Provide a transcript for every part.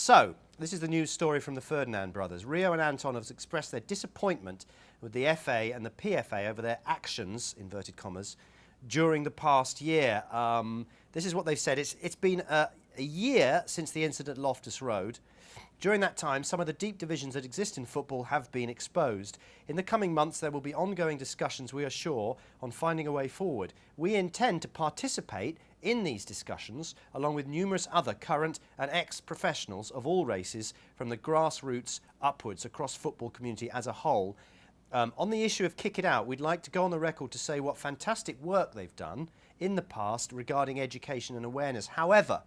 So, this is the news story from the Ferdinand brothers. Rio and Anton have expressed their disappointment with the FA and the PFA over their actions, inverted commas, during the past year. This is what they've said. It's been a year since the incident at Loftus Road. During that time, some of the deep divisions that exist in football have been exposed. In the coming months, there will be ongoing discussions, we are sure, on finding a way forward. We intend to participate in these discussions, along with numerous other current and ex-professionals of all races, from the grassroots upwards across football community as a whole. On the issue of Kick It Out, we'd like to go on the record to say what fantastic work they've done in the past regarding education and awareness. However,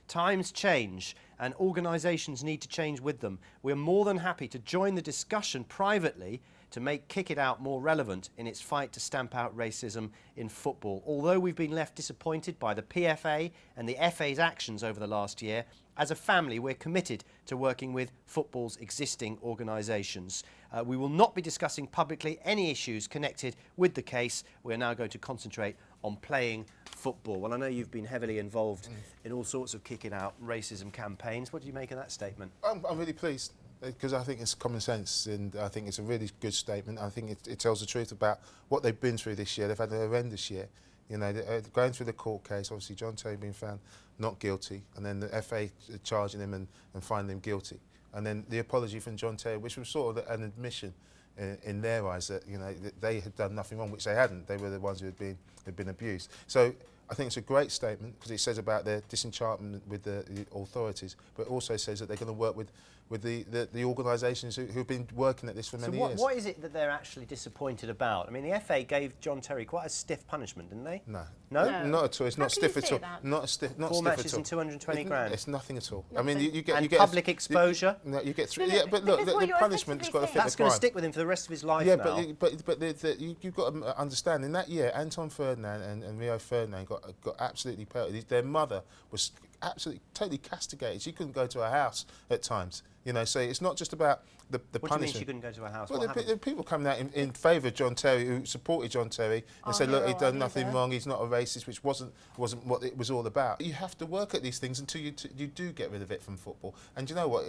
times change and organisations need to change with them. We're more than happy to join the discussion privately to make Kick It Out more relevant in its fight to stamp out racism in football. Although we've been left disappointed by the PFA and the FA's actions over the last year, as a family we're committed to working with football's existing organisations. We will not be discussing publicly any issues connected with the case. We're now going to concentrate on playing football. Well, I know you've been heavily involved in all sorts of Kick It Out racism campaigns. What do you make of that statement? I'm really pleased because I think it's common sense and I think it's a really good statement. I think it tells the truth about what they've been through this year. They've had a horrendous year. You know, going through the court case, obviously John Terry being found not guilty, and then the FA charging him and finding him guilty. And then the apology from John Terry, which was sort of an admission in their eyes that, you know, that they had done nothing wrong, which they hadn't. They were the ones who had been abused. So I think it's a great statement because it says about their disenchantment with the authorities, but it also says that they're going to work with the organisations who've been working at this for many years. What is it that they're actually disappointed about? I mean, the FA gave John Terry quite a stiff punishment, didn't they? No. No? Not at all. It's not stiff at all. Not stiff. Not 4 stiff matches at all. and 220 grand. It's nothing at all. Nothing. I mean, you get public exposure. No, you get three. Yeah, but look, the punishment's got to fit the crime. That's going to stick with him for the rest of his life yeah, now. but you've got to understand. In that year, Anton Ferdinand and Rio Ferdinand got absolutely pelted. Their mother was absolutely totally castigated. She couldn't go to her house at times. You know, so it's not just about the punishment. What do you mean she couldn't go to her house? Well, the people coming out in favour of John Terry, who supported John Terry, and said, look, he'd done nothing wrong, he's not a racist, which wasn't what it was all about. You have to work at these things until you do get rid of it from football. And you know what?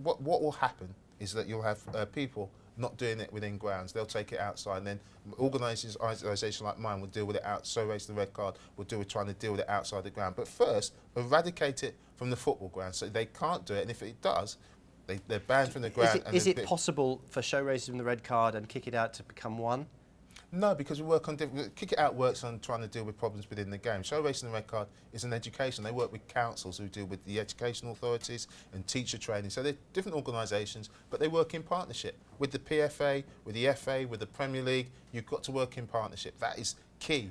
What will happen is that you'll have people not doing it within grounds. They'll take it outside, and then organisations like mine will deal with it out. So Race the Red Card will deal with trying to deal with it outside the ground. But first, eradicate it from the football ground. So they can't do it, and if it does, they're banned from the ground. Is it possible for Show Racism the Red Card and Kick It Out to become one? No, because we work on different. Kick It Out works on trying to deal with problems within the game. Show Racism the Red Card is an education. They work with councils who deal with the education authorities and teacher training. So they're different organisations, but they work in partnership with the PFA, with the FA, with the Premier League. You've got to work in partnership. That is key.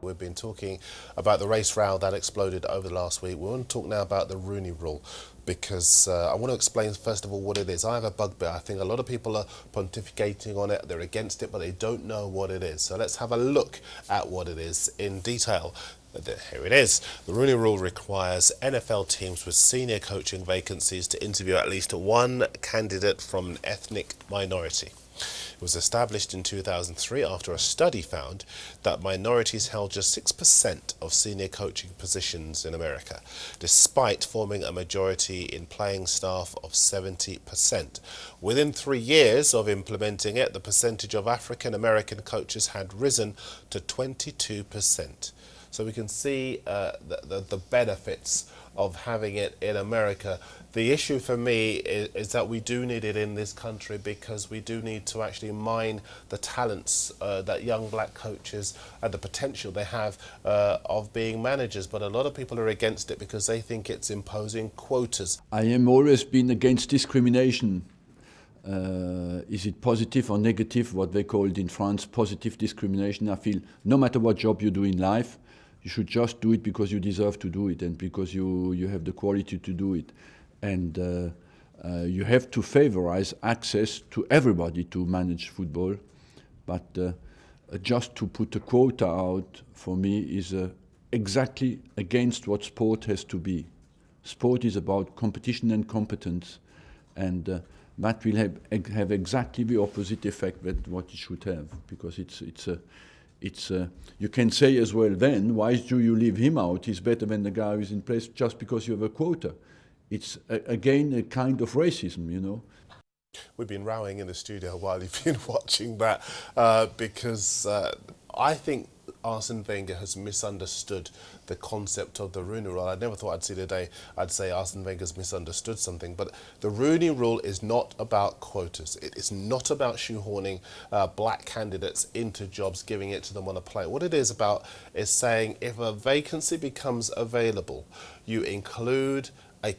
We've been talking about the race row that exploded over the last week. We want to talk now about the Rooney Rule because I want to explain first of all what it is. I have a bugbear. I think a lot of people are pontificating on it, they're against it, but they don't know what it is. So let's have a look at what it is in detail. Here it is. The Rooney Rule requires NFL teams with senior coaching vacancies to interview at least one candidate from an ethnic minority. It was established in 2003 after a study found that minorities held just 6% of senior coaching positions in America, despite forming a majority in playing staff of 70%. Within 3 years of implementing it, the percentage of African American coaches had risen to 22%. So we can see the benefits of having it in America. The issue for me is that we do need it in this country because we do need to actually mine the talents that young black coaches and the potential they have of being managers. But a lot of people are against it because they think it's imposing quotas. I am always been against discrimination. Is it positive or negative, what they called in France positive discrimination? I feel no matter what job you do in life, you should just do it because you deserve to do it and because you have the quality to do it. And you have to favorize access to everybody to manage football. But just to put a quota out, for me, is exactly against what sport has to be. Sport is about competition and competence. And that will have exactly the opposite effect than what it should have, because it's it's you can say as well then, why do you leave him out? He's better than the guy who's in place just because you have a quota. It's again a kind of racism, you know. We've been rowing in the studio while you've been watching that because I think Arsene Wenger has misunderstood the concept of the Rooney Rule. I never thought I'd see the day I'd say Arsene Wenger's misunderstood something, but the Rooney Rule is not about quotas. It is not about shoehorning black candidates into jobs, giving it to them on a plate. What it is about is saying if a vacancy becomes available, you include a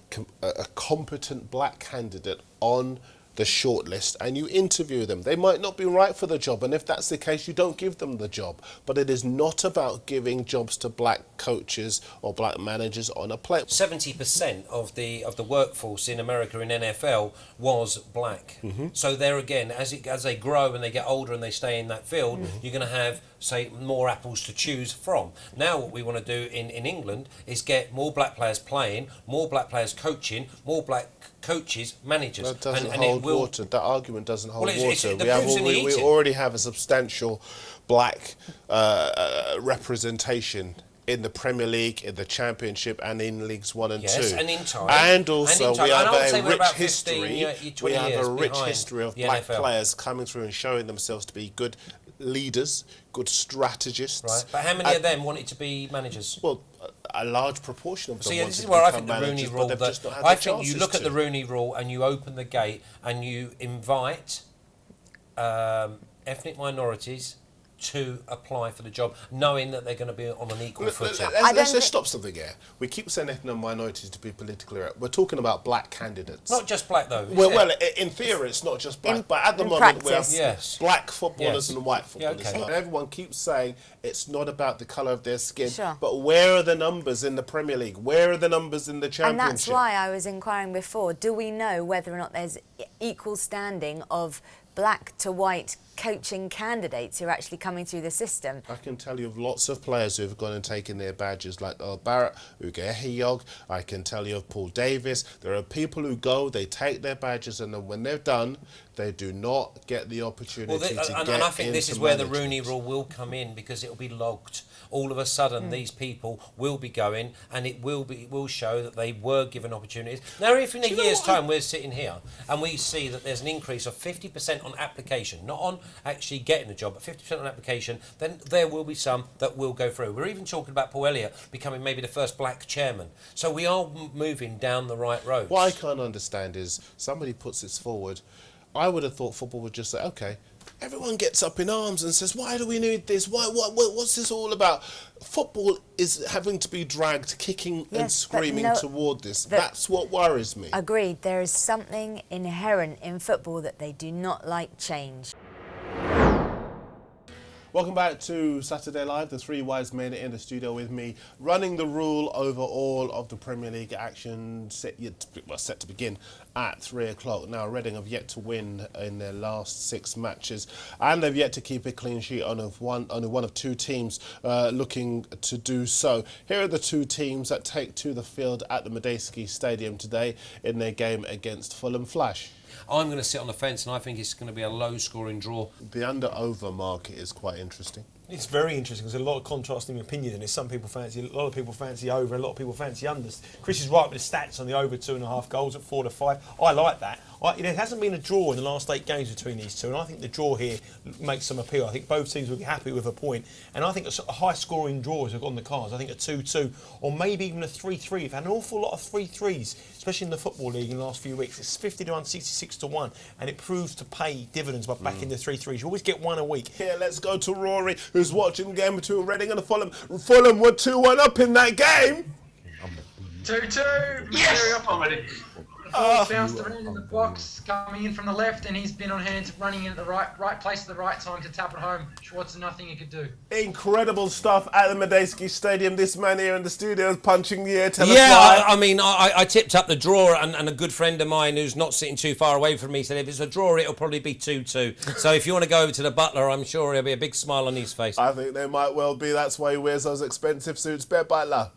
competent black candidate on the shortlist and you interview them. They might not be right for the job, and if that's the case, you don't give them the job. But it is not about giving jobs to black coaches or black managers on a plate. 70% of the workforce in America in NFL was black. So there again, as they grow and they get older and they stay in that field, you're going to have, say, more apples to choose from. Now what we want to do in England is get more black players playing, more black players coaching, more black coaches, managers. That doesn't hold water. That argument doesn't hold water. We we already have a substantial black representation in the Premier League, in the Championship, and in Leagues 1 and 2. Yes, and in time. And also, we have a rich 15, history. 20 We have a years rich behind history of the black NFL. players coming through and showing themselves to be good leaders, good strategists. Right, but how many of them wanted to be managers? Well, a large proportion of them See, wanted this is to where I become think the Rooney managers, Rule. but they've just not had I the think you chances look at to. the Rooney Rule and you open the gate and you invite ethnic minorities to apply for the job, knowing that they're going to be on an equal footing. Let's just stop something here. We keep saying ethnic minorities to be politically correct. We're talking about black candidates. Not just black though. Well, in theory, it's not just black, but at the moment we have Yes. black footballers Yes. and white footballers. Yeah, okay. And everyone keeps saying it's not about the colour of their skin. Sure. But where are the numbers in the Premier League? Where are the numbers in the Championship? And that's why I was inquiring before, do we know whether or not there's equal standing of black to white coaching candidates who are actually coming through the system? I can tell you of lots of players who have gone and taken their badges, like Barrett, Uge Ehiyog. I can tell you of Paul Davis. There are people who go, they take their badges, and then when they're done, they do not get the opportunity to get and I think this is where the management. Rooney Rule will come in, because it will be logged. All of a sudden, these people will be going, and it will show that they were given opportunities. Now, if in a year's time we're sitting here and we see that there's an increase of 50% on application, not on actually getting the job, but 50% on application, then there will be some that will go through. We're even talking about Paul Elliott becoming maybe the first black chairman. So we are moving down the right road. What I can't understand is somebody puts this forward. I would have thought football would just say, okay, everyone gets up in arms and says, why do we need this? What's this all about? Football is having to be dragged, kicking and screaming toward this. That's what worries me. Agreed. There is something inherent in football that they do not like change. Welcome back to Saturday Live. The three wise men in the studio with me, running the rule over all of the Premier League action set to begin at 3 o'clock. Now, Reading have yet to win in their last 6 matches, and they've yet to keep a clean sheet. Only one of 2 teams looking to do so. Here are the 2 teams that take to the field at the Madejski Stadium today in their game against Fulham. Flash. I'm going to sit on the fence, and I think it's going to be a low-scoring draw. The under-over market is quite interesting. It's very interesting. There's a lot of contrasting opinions in it. Some people fancy, a lot of people fancy over, and a lot of people fancy unders. Chris is right with the stats on the over 2.5 goals at 4 to 5. I like that. There hasn't been a draw in the last 8 games between these two, and I think the draw here makes some appeal. I think both teams will be happy with a point, and I think a high-scoring draw is on the cards. I think a 2-2 or maybe even a 3-3. We've had an awful lot of 3-3s, especially in the Football League in the last few weeks. It's 50 to 1, 66 to 1, and it proves to pay dividends by backing the 3-3s. You always get one a week. Here, let's go to Rory, who's watching the game between Reading and Fulham. Fulham were 2-1 up in that game. 2-2. Yes! Hurry up already. Ball bounced around in the box, coming in from the left, and he's been on hands, running in at the right place at the right time to tap it home. Schwartz, nothing he could do. Incredible stuff at the Madejski Stadium. This man here in the studio is punching the air. I tipped up the draw, and a good friend of mine who's not sitting too far away from me said if it's a draw, it'll probably be 2-2. So if you want to go over to the butler, I'm sure there'll be a big smile on his face. I think there might well be. That's why he wears those expensive suits. Bet butler.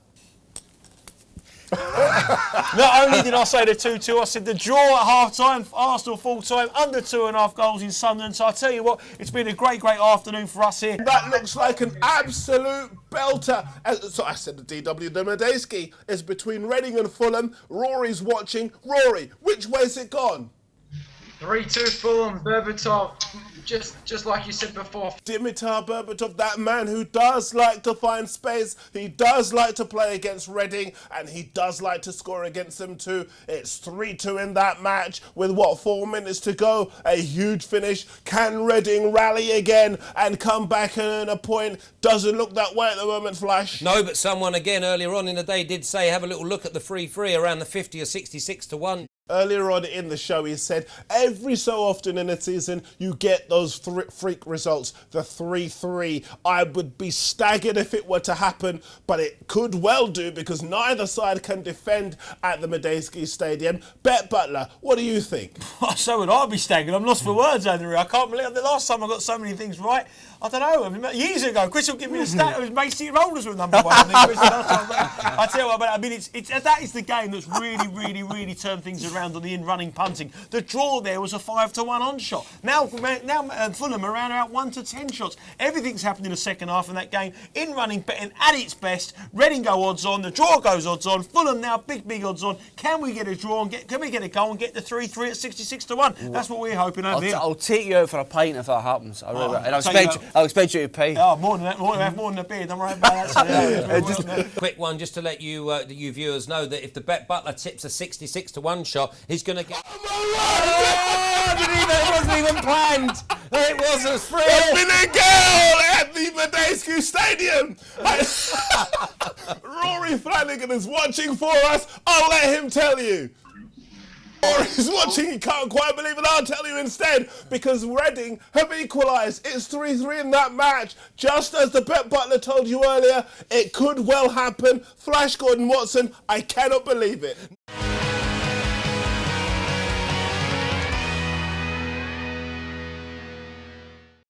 Not only did I say the 2-2, I said the draw at half-time, Arsenal full-time, under 2.5 goals in Sunderland. So I tell you what, it's been a great, great afternoon for us here. That looks like an absolute belter. So I said the DW the Medeski is between Reading and Fulham. Rory's watching. Rory, which way's it gone? 3-2 Fulham, Berbatov, just like you said before. Dimitar Berbatov, that man who does like to find space, he does like to play against Reading, and he does like to score against them too. It's 3-2 in that match with, 4 minutes to go? A huge finish. Can Reading rally again and come back and earn a point? Doesn't look that way at the moment, Flash. No, but someone again earlier on in the day did say have a little look at the 3-3 around the 50 or 66 to 1. Earlier on in the show, he said every so often in a season you get those freak results, the 3-3. I would be staggered if it were to happen, but it could well do because neither side can defend at the Medeski Stadium. Bet Butler, what do you think? So would I be staggered. I'm lost for words, Andrew. I can't believe the last time I got so many things right. I don't know. I mean, years ago, Chris will give me the stat. It was Bay City Rollers were number 1. I tell you what, I mean, that is the game that's really turned things around on the in-running punting. The draw there was a 5-1 on-shot. Now Fulham are around about 1-10 shots. Everything's happened in the second half in that game. In-running betting at its best. Reading go odds on. The draw goes odds on. Fulham now big odds on. Can we get a draw and can we get a goal and get the 3-3 at 66 to 1? That's what we're hoping over here. I'll take you out for a pint if that happens. I'll expect you to pay. Oh, more than that. More than a beer. Don't worry about that. Quick one, just to let you you viewers know that if the Bet Butler tips a 66 to 1 shot, he's going to get. It wasn't even planned. It wasn't free. There's been a goal at the Medeski Stadium. Rory Flanagan is watching for us. I'll let him tell you. Rory's watching, he can't quite believe it. I'll tell you instead, because Reading have equalised. It's 3-3 in that match. Just as the Bet Butler told you earlier, it could well happen. Flash Gordon Watson, I cannot believe it.